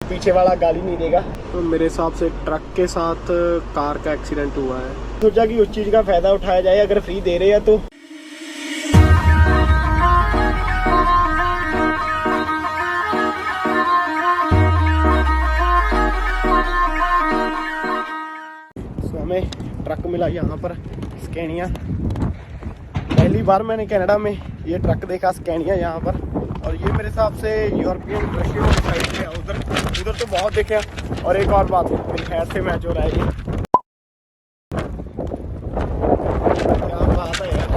पीछे वाला गाली नहीं देगा। तो मेरे हिसाब से ट्रक के साथ कार का एक्सीडेंट हुआ है। सोचा कि उस चीज़ का फ़ायदा उठाया जाए, अगर फ्री दे रहे हैं तो। हमें ट्रक मिला यहाँ पर स्कैनिया। पहली बार मैंने कनाडा में ये ट्रक देखा स्कैनिया यहाँ पर। और ये मेरे हिसाब से यूरोपियन रशियन वाली साइड से है। उधर तो बहुत देखे। और एक और बात मेरे खैर से मैच हो रहा है ये। क्या बात है यार,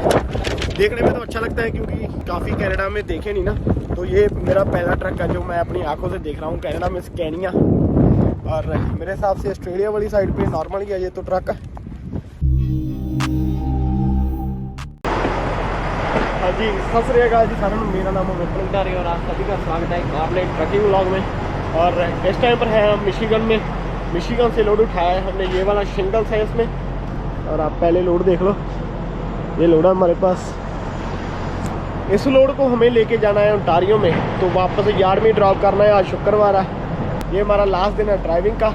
देखने में तो अच्छा लगता है क्योंकि काफ़ी कनाडा में देखे नहीं ना। तो ये मेरा पहला ट्रक है जो मैं अपनी आंखों से देख रहा हूँ कनाडा में, स्कैनिया। और मेरे हिसाब से ऑस्ट्रेलिया वाली साइड पे नॉर्मल ही है ये तो ट्रक। हाँ जी, सत श्री अकाल जी सारे। मेरा नाम है विपिन भंडारी और आप सभी का स्वागत है अपने ट्रकिंग व्लॉग में। और इस टाइम पर है हम मिशिगन में। मिशिगन से लोड उठाया है हमने, ये वाला शिंगल्स है इसमें। और आप पहले लोड देख लो, ये लोड है हमारे पास। इस लोड को हमें लेके जाना है ओंटारियो में, तो वापस यार्ड में ड्रॉप करना है। आज शुक्रवार है, ये हमारा लास्ट दिन है ड्राइविंग का।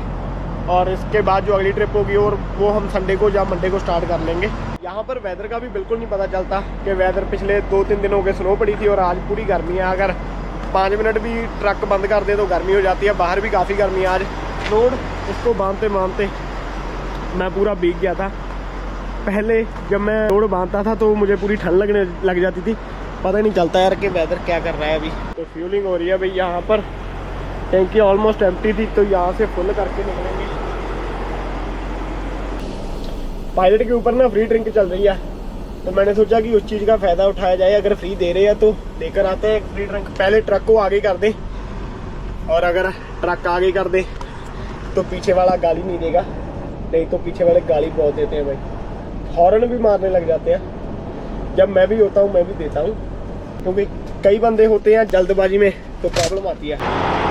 और इसके बाद जो अगली ट्रिप होगी और वो हम संडे को या मंडे को स्टार्ट कर लेंगे। यहाँ पर वेदर का भी बिल्कुल नहीं पता चलता कि वेदर पिछले 2-3 दिनों के स्नो पड़ी थी और आज पूरी गर्मी है। अगर 5 मिनट भी ट्रक बंद कर दे तो गर्मी हो जाती है। बाहर भी काफ़ी गर्मी है आज। लोड इसको बांधते बांधते मैं पूरा भीग गया था। पहले जब मैं लोड बांधता था तो मुझे पूरी ठंड लगने लग जाती थी। पता नहीं चलता यार कि वेदर क्या कर रहा है अभी। तो फ्यूलिंग हो रही है भाई यहाँ पर। टैंकी ऑलमोस्ट एम्प्टी थी तो यहाँ से फुल करके निकलेंगे। पायलट के ऊपर ना फ्री ड्रिंक चल रही है, तो मैंने सोचा कि उस चीज़ का फ़ायदा उठाया जाए। अगर फ्री दे रहे हैं तो लेकर आते हैं फ्री ड्रिंक। पहले ट्रक को आगे कर दें, और अगर ट्रक आगे कर दे तो पीछे वाला गाली नहीं देगा। नहीं तो पीछे वाले गाली बहुत देते हैं भाई, हॉर्न भी मारने लग जाते हैं। जब मैं भी होता हूँ मैं भी देता हूँ, क्योंकि कई बंदे होते हैं जल्दबाजी में तो प्रॉब्लम आती है।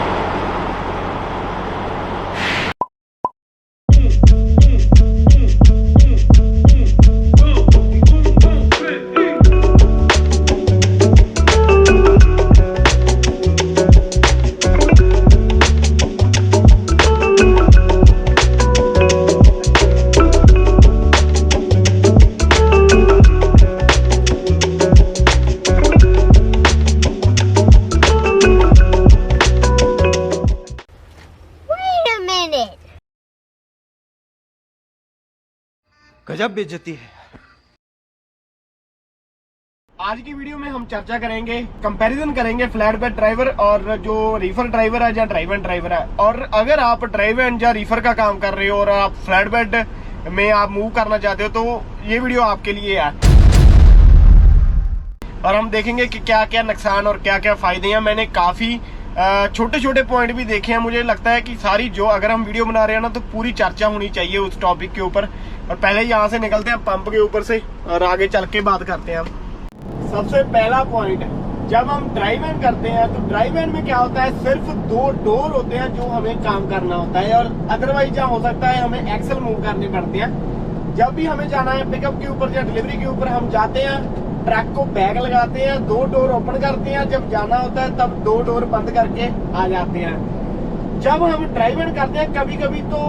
गजब बेइज्जती है। आज की वीडियो में हम चर्चा करेंगे, कंपैरिजन करेंगे फ्लैट बेड ड्राइवर और जो रीफर ड्राइवर है या ड्राइवर ड्राइवर है। और अगर आप ड्राइवर या रीफर का काम कर रहे हो और आप फ्लैट बेड में आप मूव करना चाहते हो तो ये वीडियो आपके लिए है। और हम देखेंगे कि क्या क्या नुकसान और क्या क्या फायदे हैं। मैंने काफी छोटे छोटे पॉइंट भी देखे हैं। मुझे लगता है कि सारी जो अगर हम वीडियो बना रहे हैं ना तो पूरी चर्चा होनी चाहिए उस टॉपिक के ऊपर। और पहले यहाँ से निकलते हैं पंप के ऊपर से और आगे चल के बात करते हैं हम। सबसे पहला पॉइंट, जब हम ड्राइव एंड करते हैं तो ड्राइव एंड में क्या होता है, सिर्फ 2 डोर होते हैं जो हमें काम करना होता है। और अदरवाइज क्या हो सकता है, हमें एक्सल मूव करने पड़ते हैं। जब भी हमें जाना है पिकअप के ऊपर या डिलीवरी के ऊपर, हम जाते हैं ट्रक को बैग लगाते हैं, 2 डोर ओपन करते हैं। जब जाना होता है तब 2 डोर बंद करके आ जाते हैं। जब हम ड्राइव एंड करते हैं कभी कभी तो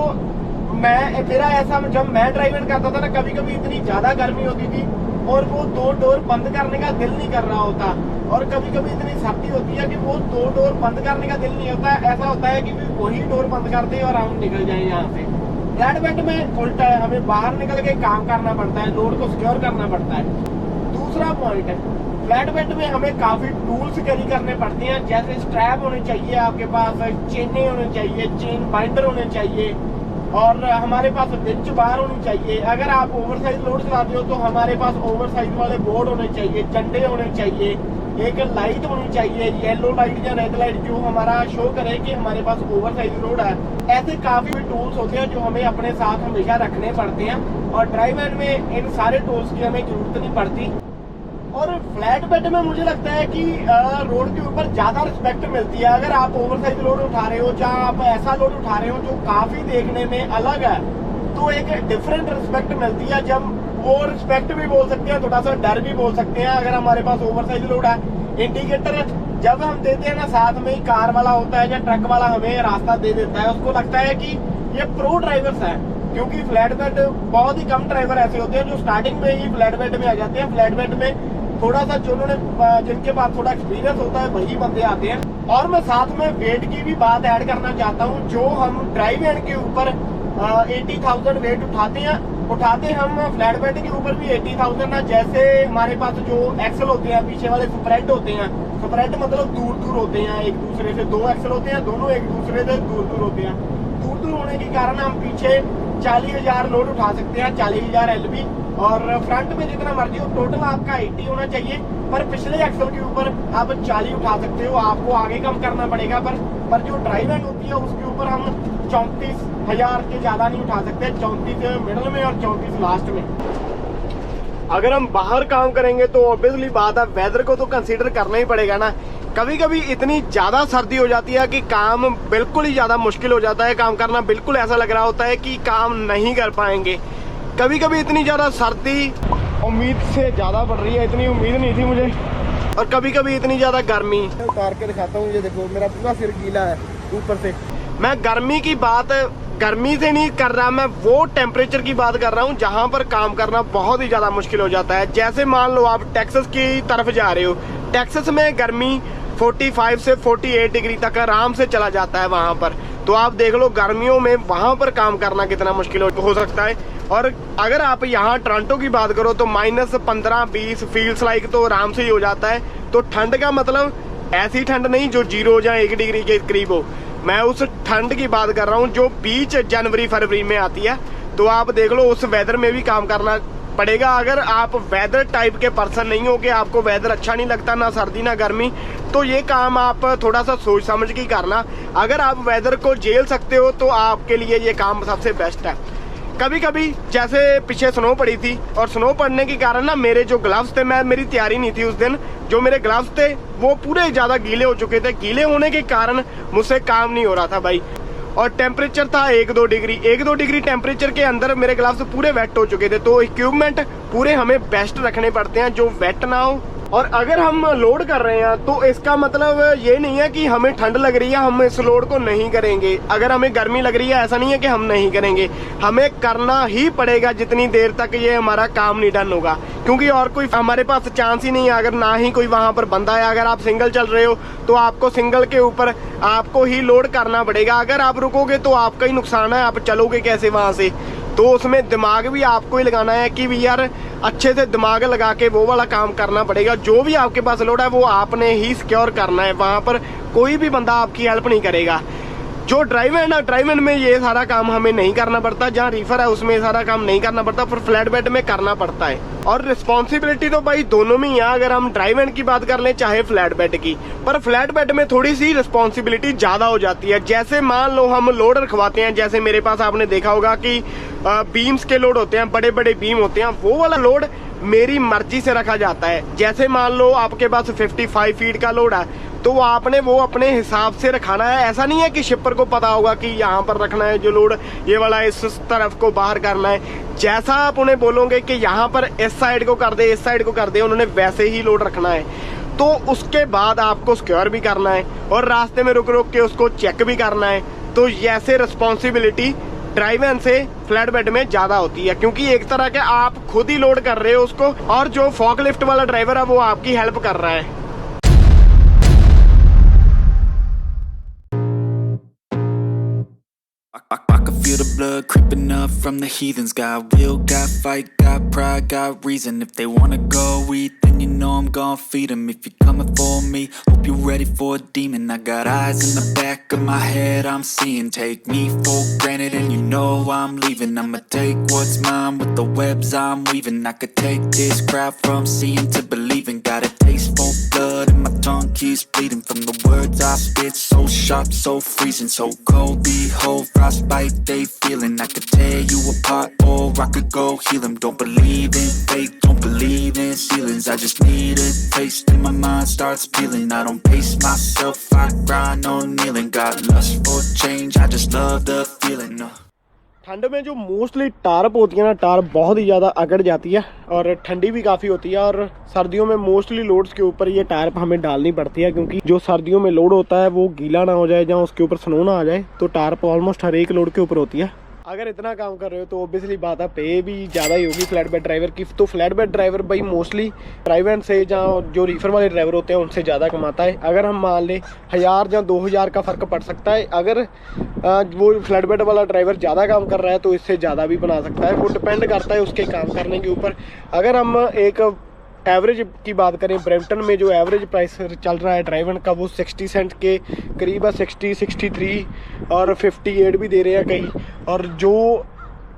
मेरा ऐसा, जब मैं ड्राइव एंड करता था ना, कभी कभी इतनी ज्यादा गर्मी होती थी और वो 2 डोर बंद करने का दिल नहीं कर रहा होता। और कभी कभी इतनी सर्दी होती है कि वो 2 डोर बंद करने का दिल नहीं होता। ऐसा होता है कि वही डोर बंद करते हैं और हम निकल जाए यहाँ से। फ्लैट बेड में उल्टा है, हमें बाहर निकल के काम करना पड़ता है, लोड को सिक्योर करना पड़ता है। दूसरा पॉइंट है, फ्लैट बेड में हमें काफी टूल्स कैरी करने पड़ते हैं। जैसे स्ट्रैप होने चाहिए आपके पास, चेनें होने चाहिए, चेन बाइंडर होने चाहिए, और हमारे पास विंच बार होनी चाहिए। अगर आप ओवरसाइज लोड चलाते हो तो हमारे पास ओवरसाइज वाले बोर्ड होने चाहिए, झंडे होने चाहिए, एक लाइट होनी चाहिए, येलो लाइट या रेड लाइट जो हमारा शो करे कि हमारे पास ओवरसाइज लोड है। ऐसे काफी टूल्स होते हैं जो हमें अपने साथ हमेशा रखने पड़ते हैं। और ड्राइव एंड में इन सारे टूल्स की हमें जरूरत नहीं पड़ती। और फ्लैट बेड में मुझे लगता है कि रोड के ऊपर ज्यादा रिस्पेक्ट मिलती है। अगर आप ओवरसाइज लोड उठा रहे हो या आप ऐसा लोड उठा रहे हो जो काफी देखने में अलग है, तो एक डिफरेंट रिस्पेक्ट मिलती है। जब वो रिस्पेक्ट भी बोल सकते हैं, थोड़ा सा डर भी बोल सकते हैं। अगर हमारे पास ओवरसाइज लोड है, इंडिकेटर जब हम देते हैं ना, साथ में ही कार वाला होता है या ट्रक वाला हमें रास्ता दे देता है, उसको लगता है कि ये प्रो ड्राइवर्स हैं। क्योंकि फ्लैट बेड बहुत ही कम ड्राइवर ऐसे होते हैं जो स्टार्टिंग में ही फ्लैट बेड में आ जाते हैं। फ्लैट बेड में थोड़ा सा जिनके पास थोड़ा एक्सपीरियंस होता है वही बंदे आते हैं। और मैं साथ में वेट की भी बात ऐड करना चाहता हूँ। जो हम ड्राइव एंड के ऊपर 80,000 वेट उठाते हम फ्लैट बेड के ऊपर भी 80,000 ना। जैसे हमारे पास जो एक्सल होते हैं, पीछे वाले स्प्रेड होते हैं, स्प्रेड मतलब दूर दूर होते हैं एक दूसरे से। 2 एक्सल होते हैं, दोनों एक दूसरे से दूर दूर होते हैं। दूर दूर होने के कारण हम पीछे 40,000 लोड उठा सकते हैं, 40,000 LB। और फ्रंट में जितना मर्जी हो, टोटल आपका 80 होना चाहिए। पर पिछले एक्सल के ऊपर आप 40 उठा सकते हो, आपको आगे कम करना पड़ेगा। पर जो ड्राइव एंड होती है उसके ऊपर हम 34,000 के ज्यादा नहीं उठा सकते। 34 मिडल में और 34 लास्ट में। अगर हम बाहर काम करेंगे तो ऑब्वियसली बात है, वेदर को तो कंसीडर करना ही पड़ेगा ना। कभी कभी इतनी ज्यादा सर्दी हो जाती है कि काम बिल्कुल ही ज्यादा मुश्किल हो जाता है। काम करना बिल्कुल ऐसा लग रहा होता है कि काम नहीं कर पाएंगे। कभी कभी इतनी ज्यादा सर्दी उम्मीद से ज्यादा पड़ रही है, इतनी उम्मीद नहीं थी मुझे। और कभी कभी इतनी ज्यादा गर्मी। उतार के दिखाता हूँ, ये देखो मेरा पूरा सिर गीला है ऊपर से। मैं गर्मी की बात गर्मी से नहीं कर रहा, मैं वो टेम्परेचर की बात कर रहा हूँ जहाँ पर काम करना बहुत ही ज्यादा मुश्किल हो जाता है। जैसे मान लो आप टेक्सास की तरफ जा रहे हो, टेक्सास में गर्मी 45 से 48 डिग्री तक आराम से चला जाता है वहां पर। तो आप देख लो गर्मियों में वहां पर काम करना कितना मुश्किल हो सकता है। और अगर आप यहाँ टोरंटो की बात करो तो -15-20 फील्स लाइक तो आराम से ही हो जाता है। तो ठंड का मतलब ऐसी ठंड नहीं जो 0 हो जाए 1 डिग्री के करीब हो। मैं उस ठंड की बात कर रहा हूँ जो बीच जनवरी फरवरी में आती है। तो आप देख लो उस वेदर में भी काम करना पड़ेगा। अगर आप वेदर टाइप के पर्सन नहीं हो कि आपको वेदर अच्छा नहीं लगता, ना सर्दी ना गर्मी, तो ये काम आप थोड़ा सा सोच समझ के करना। अगर आप वेदर को झेल सकते हो तो आपके लिए ये काम सबसे बेस्ट है। कभी कभी जैसे पीछे स्नो पड़ी थी, और स्नो पड़ने के कारण ना मेरे जो ग्लव्स थे, मेरी तैयारी नहीं थी उस दिन, जो मेरे ग्लव्स थे वो पूरे ज्यादा गीले हो चुके थे। गीले होने के कारण मुझसे काम नहीं हो रहा था भाई। और टेम्परेचर था 1-2 डिग्री टेम्परेचर के अंदर मेरे ग्लव्स पूरे वेट हो चुके थे। तो इक्विपमेंट पूरे हमें बेस्ट रखने पड़ते हैं जो वेट ना हो। और अगर हम लोड कर रहे हैं तो इसका मतलब ये नहीं है कि हमें ठंड लग रही है हम इस लोड को नहीं करेंगे। अगर हमें गर्मी लग रही है ऐसा नहीं है कि हम नहीं करेंगे, हमें करना ही पड़ेगा जितनी देर तक ये हमारा काम नहीं डन होगा। क्योंकि और कोई हमारे पास चांस ही नहीं है। अगर ना ही कोई वहां पर बंदा है, अगर आप सिंगल चल रहे हो तो आपको सिंगल के ऊपर आपको ही लोड करना पड़ेगा। अगर आप रुकोगे तो आपका ही नुकसान है, आप चलोगे कैसे वहां से। तो उसमें दिमाग भी आपको ही लगाना है कि भी यार अच्छे से दिमाग लगा के वो वाला काम करना पड़ेगा। जो भी आपके पास लोड है वो आपने ही सिक्योर करना है, वहां पर कोई भी बंदा आपकी हेल्प नहीं करेगा। जो ड्राइव में ये सारा काम हमें नहीं करना पड़ता, जहाँ रीफर है उसमें सारा काम नहीं करना पड़ता, पर फ्लैट बेड में करना पड़ता है। और रिस्पॉन्सिबिलिटी तो भाई दोनों में ही है, अगर हम ड्राइव एंड की बात कर लें चाहे फ्लैट बेड की। पर फ्लैट बेड में थोड़ी सी रिस्पॉन्सिबिलिटी ज्यादा हो जाती है। जैसे मान लो हम लोड रखवाते हैं, जैसे मेरे पास आपने देखा होगा कि बीम्स के लोड होते हैं, बड़े बड़े बीम होते हैं, वो वाला लोड मेरी मर्जी से रखा जाता है। जैसे मान लो आपके पास 55 फीट का लोड है तो आपने वो अपने हिसाब से रखाना है। ऐसा नहीं है कि शिपर को पता होगा कि यहाँ पर रखना है जो लोड, ये वाला इस तरफ को बाहर करना है। जैसा आप उन्हें बोलोगे कि यहाँ पर इस साइड को कर दे, इस साइड को कर दे, उन्होंने वैसे ही लोड रखना है। तो उसके बाद आपको सिक्योर भी करना है और रास्ते में रुक रुक के उसको चेक भी करना है। तो ऐसे रिस्पॉन्सिबिलिटी ड्राइव एंड से फ्लैट बेड में ज्यादा होती है, क्योंकि एक तरह के आप खुद ही लोड कर रहे हो उसको, और जो फॉकलिफ्ट वाला ड्राइवर है वो आपकी हेल्प कर रहा है। I can feel the blood creeping up from the heathens. Got will, got fight, got pride, got reason. If they wanna go eat, then you know I'm gon' feed them. If you're coming for me, hope you're ready for a demon. I got eyes in the back of my head, I'm seeing. Take me for granted and you know I'm leaving. I'ma take what's mine with the webs I'm weaving. I could take this crowd from seeing to believing. Got a taste for blood and my tongue keeps bleeding. From the words I spit, so sharp, so freezing. So cold, behold, frostbite they feeling. I could tear you apart or I could go heal them. Don't believe in fate, don't believe in ceilings. I just need a taste and my mind starts peeling. I don't pace myself, I grind on kneeling. Got lust for change, I just love the feeling. ठंड में जो mostly tarp होती है ना, tarp बहुत ही ज़्यादा अकड़ जाती है और ठंडी भी काफ़ी होती है। और सर्दियों में मोस्टली लोड्स के ऊपर ये टार्प हमें डालनी पड़ती है, क्योंकि जो सर्दियों में लोड होता है वो गीला ना हो जाए, जहाँ उसके ऊपर स्नो ना आ जाए। तो टार्प ऑलमोस्ट हर एक लोड के ऊपर होती है। अगर इतना काम कर रहे हो तो ऑब्वियसली बात है पे भी ज़्यादा ही होगी फ्लैट बेड ड्राइवर की। तो फ्लैट बेड ड्राइवर भाई मोस्टली प्राइवेट से जहाँ जो रीफर वाले ड्राइवर होते हैं उनसे ज़्यादा कमाता है। अगर हम मान लें 1000 या 2000 का फ़र्क पड़ सकता है। अगर वो फ्लैट बेड वाला ड्राइवर ज़्यादा काम कर रहा है तो इससे ज़्यादा भी बना सकता है। वो डिपेंड करता है उसके काम करने के ऊपर। अगर हम एक एवरेज की बात करें, ब्रैम्पटन में जो एवरेज प्राइस चल रहा है ड्राइवर का वो 60 सेंट के करीब है, 60, 63 और 58 भी दे रहे हैं कई। और जो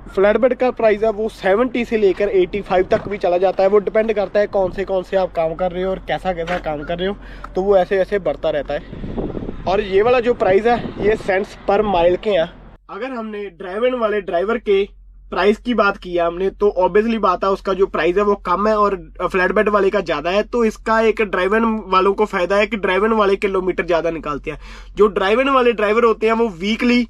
फ्लैट बेड का प्राइस है वो 70 से लेकर 85 तक भी चला जाता है। वो डिपेंड करता है कौन से आप काम कर रहे हो और कैसा काम कर रहे हो, तो वो ऐसे ऐसे बढ़ता रहता है। और ये वाला जो प्राइस है ये सेंट्स पर माइल के हैं। अगर हमने ड्राइवर वाले ड्राइवर के प्राइस की बात की है हमने, तो ऑब्वियसली बात है उसका जो प्राइस है वो कम है और फ्लैट बेड वाले का ज़्यादा है। तो इसका एक ड्राइवर वालों को फायदा है कि ड्राइवर वाले किलोमीटर ज़्यादा निकालते हैं। जो ड्राइवर वाले ड्राइवर होते हैं वो वीकली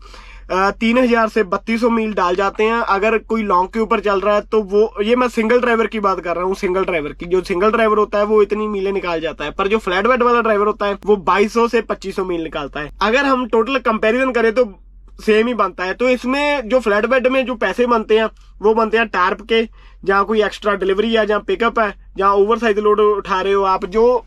3000 से 3200 मील डाल जाते हैं। अगर कोई लॉन्ग के ऊपर चल रहा है तो वो, ये मैं सिंगल ड्राइवर की बात कर रहा हूँ, सिंगल ड्राइवर की। जो सिंगल ड्राइवर होता है वो इतनी मीलें निकाल जाता है, पर जो फ्लैट बेड वाला ड्राइवर होता है वो 2200 से 2500 मील निकालता है। अगर हम टोटल कंपेरिजन करें तो सेम ही बनता है। तो इसमें जो फ्लैट बेड में जो पैसे बनते हैं वो बनते हैं टार्प के, जहाँ कोई एक्स्ट्रा डिलीवरी है, जहाँ पिकअप है, जहाँ ओवर साइज लोड उठा रहे हो आप, जो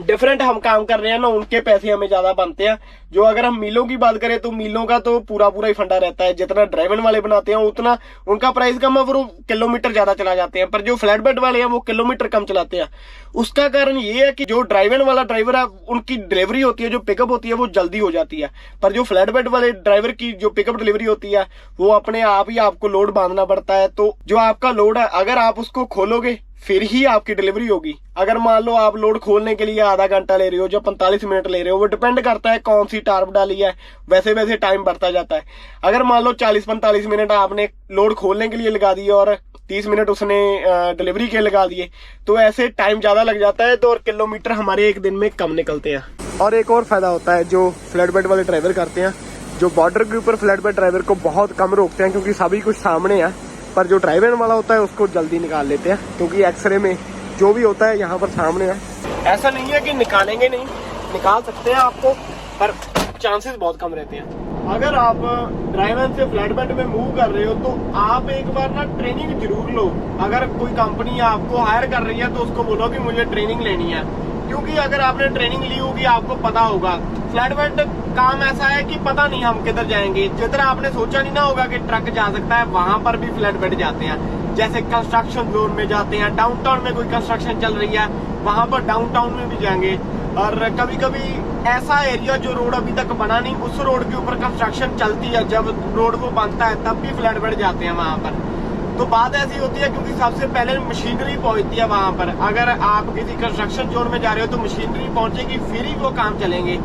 डिफरेंट हम काम कर रहे हैं ना, उनके पैसे हमें ज्यादा बनते हैं। जो अगर हम मीलों की बात करें तो मीलों का तो पूरा ही फंडा रहता है। जितना ड्राइवर वाले बनाते हैं उतना उनका प्राइस कम है, वो किलोमीटर ज्यादा चला जाते हैं। पर जो फ्लैट बेड वाले हैं वो किलोमीटर कम चलाते हैं। उसका कारण ये है कि जो ड्राइवर वाला ड्राइवर है उनकी डिलीवरी होती है, जो पिकअप होती है वो जल्दी हो जाती है। पर जो फ्लैट बेड वाले ड्राइवर की जो पिकअप डिलीवरी होती है वो अपने आप ही आपको लोड बांधना पड़ता है। तो जो आपका लोड है अगर आप उसको खोलोगे फिर ही आपकी डिलीवरी होगी। अगर मान लो आप लोड खोलने के लिए आधा घंटा ले रहे हो, जो 45 मिनट ले रहे हो, वो डिपेंड करता है कौन सी टार्प डाली है, वैसे वैसे टाइम बढ़ता जाता है। अगर मान लो 40-45 मिनट आपने लोड खोलने के लिए लगा दिए और 30 मिनट उसने डिलीवरी के लगा दिए, तो ऐसे टाइम ज्यादा लग जाता है। तो और किलोमीटर हमारे एक दिन में कम निकलते हैं। और एक और फायदा होता है जो फ्लैट बेड वाले ड्राइवर करते हैं, जो बॉर्डर के ऊपर फ्लैट बेड ड्राइवर को बहुत कम रोकते हैं, क्योंकि सभी कुछ सामने है। पर जो ड्राइवर वाला होता है उसको जल्दी निकाल लेते हैं, क्योंकि एक्सरे में जो भी होता है यहाँ पर सामने है। ऐसा नहीं है कि निकालेंगे नहीं, निकाल सकते हैं आपको, पर चांसेस बहुत कम रहते हैं। अगर आप ड्राइवर से फ्लैट बेड में मूव कर रहे हो तो आप एक बार ना ट्रेनिंग जरूर लो। अगर कोई कंपनी आपको हायर कर रही है तो उसको बोलो कि मुझे ट्रेनिंग लेनी है, क्योंकि अगर आपने ट्रेनिंग ली होगी आपको पता होगा। फ्लैट बेड काम ऐसा है कि पता नहीं हम किधर जाएंगे। जिधर आपने सोचा नहीं ना होगा कि ट्रक जा सकता है, वहां पर भी फ्लैट बेड जाते हैं। जैसे कंस्ट्रक्शन जोन में जाते हैं, डाउनटाउन में कोई कंस्ट्रक्शन चल रही है वहां पर डाउनटाउन में भी जाएंगे। और कभी कभी ऐसा एरिया जो रोड अभी तक बना नहीं, उस रोड के ऊपर कंस्ट्रक्शन चलती है, जब रोड वो बनता है तब भी फ्लैट बेड जाते हैं वहां पर। तो बात ऐसी होती है क्योंकि सबसे पहले मशीनरी पहुंचती है वहां पर। अगर आप किसी कंस्ट्रक्शन जोन में जा रहे हो तो मशीनरी पहुंचेगी, फिर ही वो काम चलेंगे।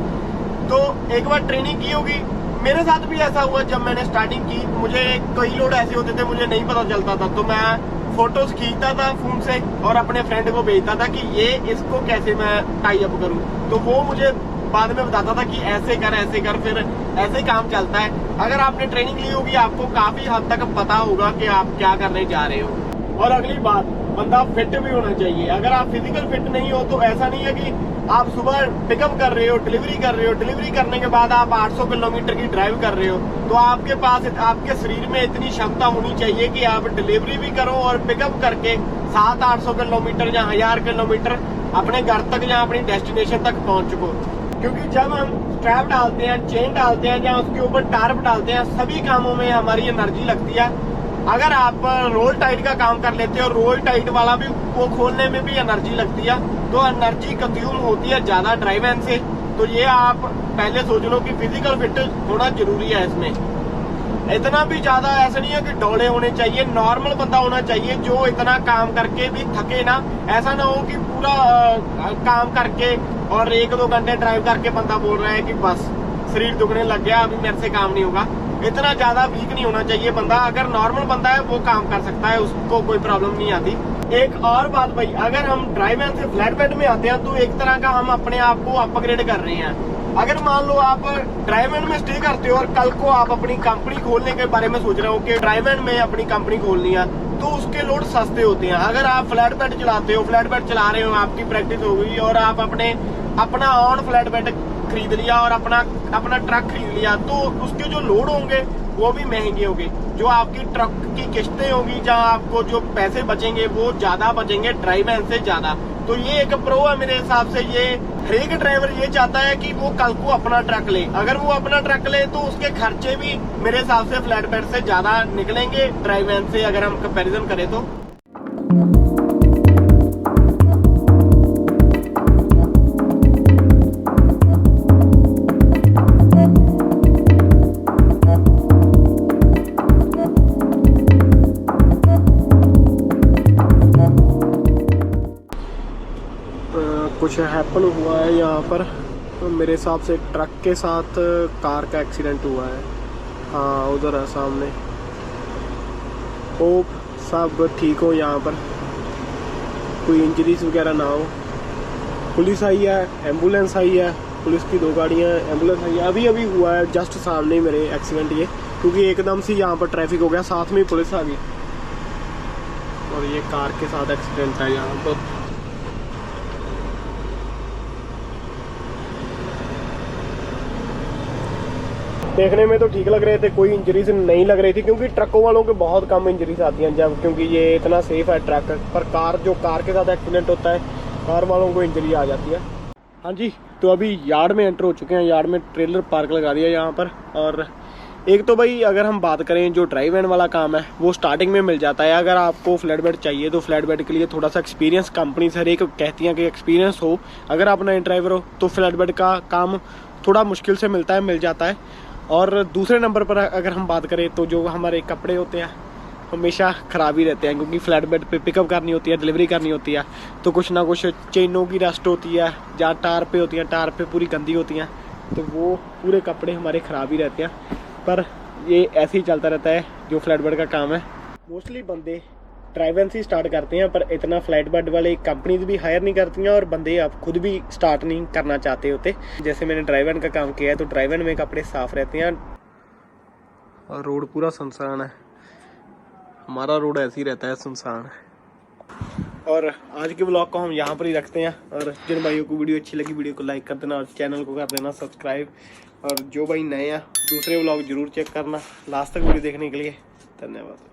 तो एक बार ट्रेनिंग की होगी। मेरे साथ भी ऐसा हुआ, जब मैंने स्टार्टिंग की मुझे कई लोड ऐसे होते थे मुझे नहीं पता चलता था, तो मैं फोटोज खींचता था फोन से और अपने फ्रेंड को भेजता था कि ये इसको कैसे मैं टाई अप करूं। तो वो मुझे बाद में बताता था कि ऐसे कर, फिर ऐसे काम चलता है। अगर आपने ट्रेनिंग ली होगी आपको काफी हद तक पता होगा कि आप क्या करने जा रहे हो। और अगली बात, बंदा फिट भी होना चाहिए। अगर आप फिजिकल फिट नहीं हो तो ऐसा नहीं है कि आप सुबह पिकअप कर रहे हो, डिलीवरी कर रहे हो, डिलीवरी करने के बाद आप 800 किलोमीटर की ड्राइव कर रहे हो, तो आपके पास आपके शरीर में इतनी क्षमता होनी चाहिए कि आप डिलीवरी भी करो और पिकअप करके 700-800 किलोमीटर या 1000 किलोमीटर अपने घर तक या अपनी डेस्टिनेशन तक पहुंच चुको। क्योंकि जब हम स्ट्रैप डालते हैं, चेन डालते हैं या उसके ऊपर टार्प डालते हैं, सभी कामों में हमारी एनर्जी लगती है। अगर आप रोल टाइट का काम कर लेते हो, रोल टाइट वाला भी वो खोलने में भी एनर्जी लगती है, तो एनर्जी कंज्यूम होती है ज्यादा ड्राइव से। तो ये आप पहले सोच लो कि फिजिकल फिट होना जरूरी है इसमें। इतना भी ज्यादा ऐसा नहीं है कि डोले होने चाहिए, नॉर्मल बंदा होना चाहिए जो इतना काम करके भी थके ना। ऐसा ना हो कि पूरा काम करके और 1-2 घंटे ड्राइव करके बंदा बोल रहा है कि बस शरीर दुखने लग गया, अभी मेरे से काम नहीं होगा। इतना ज्यादा वीक नहीं होना चाहिए बंदा। अगर नॉर्मल बंदा है वो काम कर सकता है, उसको कोई प्रॉब्लम नहीं आती। एक और बात भाई, अगर हम ड्राइवर से फ्लैट बेड में आते हैं तो एक तरह का हम अपने आप को अपग्रेड कर रहे हैं। अगर मान लो आप ड्राइवन में स्टे करते हो और कल को आप अपनी कंपनी खोलने के बारे में सोच रहे हो कि ड्राइवन में अपनी कंपनी खोलनी है, तो उसके लोड सस्ते होते हैं। अगर आप फ्लैट बेड चलाते हो, फ्लैट बेड चला रहे हो, आपकी प्रैक्टिस हो गई और आप अपना ऑन फ्लैट बेड खरीद लिया और अपना ट्रक खरीद लिया, तो उसके जो लोड होंगे वो भी महंगे होंगे। जो आपकी ट्रक की किस्तें होंगी, जहाँ आपको जो पैसे बचेंगे वो ज्यादा बचेंगे ड्राइवन से ज्यादा। तो ये एक प्रो है मेरे हिसाब से। ये हर एक ड्राइवर ये चाहता है कि वो कल को अपना ट्रक ले। अगर वो अपना ट्रक ले तो उसके खर्चे भी मेरे हिसाब से फ्लैट बेड से ज्यादा निकलेंगे ड्राइवन से, अगर हम कंपैरिजन करें तो। कुछ हैपन हुआ है यहाँ पर, तो मेरे हिसाब से ट्रक के साथ कार का एक्सीडेंट हुआ है। हाँ, उधर है सामने। होप सब ठीक हो, यहाँ पर कोई इंजरीज वगैरह ना हो। पुलिस आई है, एम्बुलेंस आई है, पुलिस की 2 गाड़ियाँ, एम्बुलेंस आई है। अभी हुआ है जस्ट सामने ही मेरे एक्सीडेंट ये, क्योंकि एकदम से यहाँ पर ट्रैफिक हो गया, साथ में पुलिस आ गई और ये कार के साथ एक्सीडेंट है यहाँ पर। देखने में तो ठीक लग रहे थे, कोई इंजरीज नहीं लग रही थी, क्योंकि ट्रकों वालों के बहुत कम इंजरीज आती हैं जब, क्योंकि ये इतना सेफ है ट्रक। पर कार के साथ एक्सीडेंट होता है, कार वालों को इंजरी आ जाती है। हाँ जी, तो अभी यार्ड में एंटर हो चुके हैं। यार्ड में ट्रेलर पार्क लगा दिया यहाँ पर। और एक तो भाई अगर हम बात करें, जो ड्राइव एंड वाला काम है वो स्टार्टिंग में मिल जाता है। अगर आपको फ्लैट बेड चाहिए तो फ्लैट बेड के लिए थोड़ा सा एक्सपीरियंस, कंपनी हर एक कहती हैं कि एक्सपीरियंस हो। अगर आप नए ड्राइवर हो तो फ्लैट बेड का काम थोड़ा मुश्किल से मिल जाता है। और दूसरे नंबर पर अगर हम बात करें तो जो हमारे कपड़े होते हैं हमेशा ख़राब ही रहते हैं, क्योंकि फ्लैट बेड पे पिकअप करनी होती है, डिलीवरी करनी होती है, तो कुछ ना कुछ चेनों की रस्ट होती है, जहाँ टार पे होती हैं, टार पे पूरी गंदी होती हैं, तो वो पूरे कपड़े हमारे ख़राब ही रहते हैं। पर ये ऐसे ही चलता रहता है जो फ्लैट बेड का काम है। मोस्टली बंदे ड्राइवन से स्टार्ट करते हैं, पर इतना फ्लैट बेड वाले कंपनीज भी हायर नहीं करती हैं और बंदे आप खुद भी स्टार्ट नहीं करना चाहते होते। जैसे मैंने ड्राइवन का काम किया है, तो ड्राइवन में कपड़े साफ रहते हैं और रोड पूरा सुनसान है। हमारा रोड ऐसे ही रहता है, सुनसान। और आज के ब्लॉग को हम यहाँ पर ही रखते हैं। और जिन भाइयों को वीडियो अच्छी लगी, वीडियो को लाइक कर देना और चैनल को कर देना सब्सक्राइब। और जो भाई नए हैं, दूसरे ब्लॉग जरूर चेक करना। लास्ट तक वीडियो देखने के लिए धन्यवाद।